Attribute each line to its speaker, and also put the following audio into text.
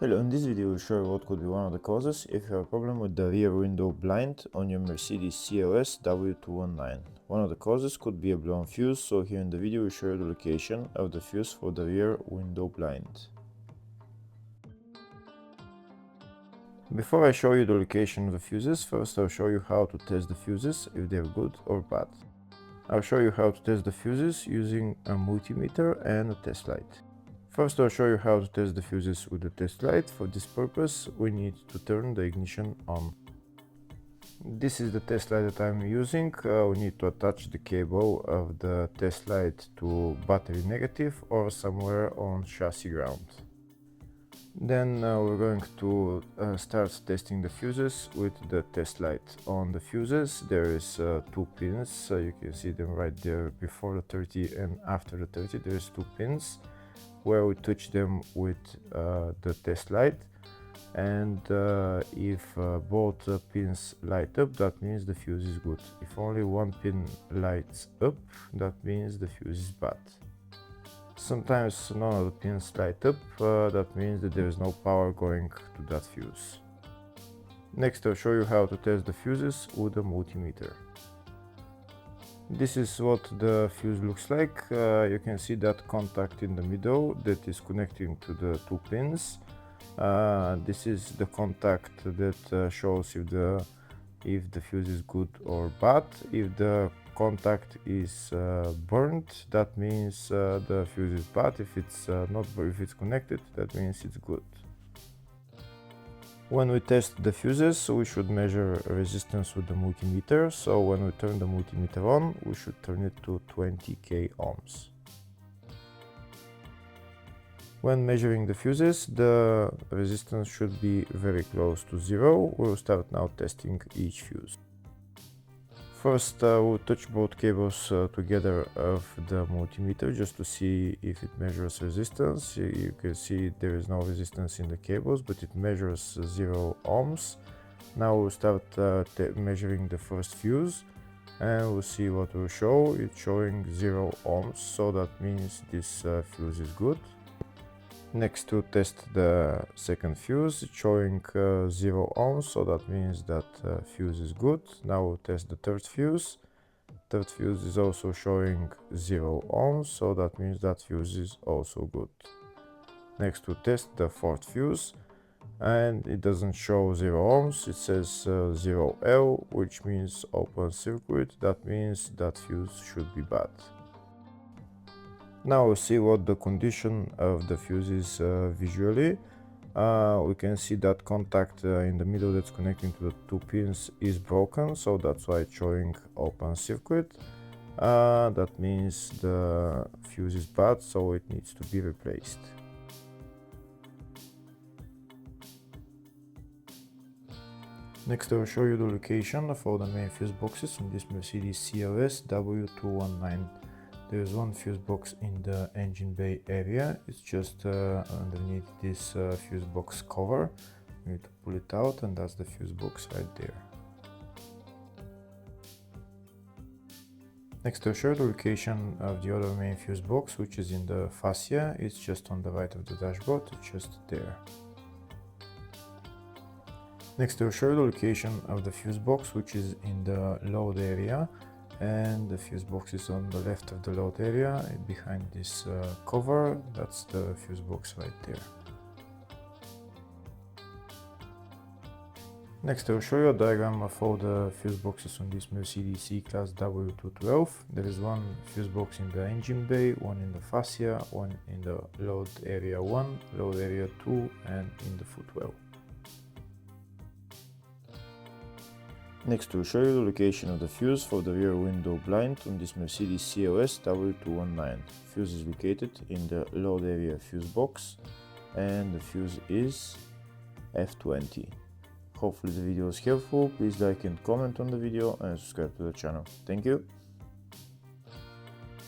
Speaker 1: Hello, in this video we'll show you what could be one of the causes if you have a problem with the rear window blind on your Mercedes CLS W219. One of the causes could be a blown fuse, so here in the video we'll show you the location of the fuse for the rear window blind. Before I show you the location of the fuses, first I'll show you how to test the fuses, if they're good or bad. I'll show you how to test the fuses using a multimeter and a test light. First I'll show you how to test the fuses with the test light. For this purpose we need to turn the ignition on. This is the test light that I'm using. We need to attach the cable of the test light to battery negative or somewhere on chassis ground. Then we're going to start testing the fuses with the test light. On the fuses there is two pins, you can see them right there before the 30 and after the 30. There's two pins where we touch them with the test light, and if both pins light up, that means the fuse is good. If only one pin lights up, that means the fuse is bad. Sometimes none of the pins light up, that means that there is no power going to that fuse. Next I'll show you how to test the fuses with a multimeter. This is what the fuse looks like. You can see that contact in the middle that is connecting to the two pins. This is the contact that shows if the fuse is good or bad. If the contact is burnt, that means the fuse is bad. If it's connected, that means it's good. When we test the fuses, we should measure resistance with the multimeter. So when we turn the multimeter on, we should turn it to 20k ohms. When measuring the fuses, the resistance should be very close to zero. We'll start now testing each fuse. First, we'll touch both cables together of the multimeter just to see if it measures resistance. You can see there is no resistance in the cables, but it measures 0 ohms. Now we'll start measuring the first fuse, and we'll see what will show. It's showing 0 ohms, so that means this fuse is good. Next, to test the second fuse, it's showing 0 ohms, so that means that fuse is good. Now we'll test the third fuse. Third fuse is also showing 0 ohms, so that means that fuse is also good. Next we'll test the fourth fuse, and it doesn't show 0 ohms, it says 0L, which means open circuit. That means that fuse should be bad. Now we'll see what the condition of the fuse is visually. We can see that contact in the middle that's connecting to the two pins is broken, so that's why it's showing open circuit. That means the fuse is bad, so it needs to be replaced. Next I'll show you the location of all the main fuse boxes on this Mercedes CLS W219. There is one fuse box in the engine bay area. It's just underneath this fuse box cover. You need to pull it out, and that's the fuse box right there. Next I'll show you the location of the other main fuse box, which is in the fascia. It's just on the right of the dashboard, it's just there. Next I'll show you the location of the fuse box, which is in the load area. And the fuse box is on the left of the load area, behind this cover. That's the fuse box right there. Next I'll show you a diagram of all the fuse boxes on this Mercedes C-Class W212. There is one fuse box in the engine bay, one in the fascia, one in the load area 1, load area 2, and in the footwell. Next we'll show you the location of the fuse for the rear window blind on this Mercedes CLS W219. Fuse is located in the load area fuse box, and the fuse is F20. Hopefully the video was helpful. Please like and comment on the video and subscribe to the channel. Thank you.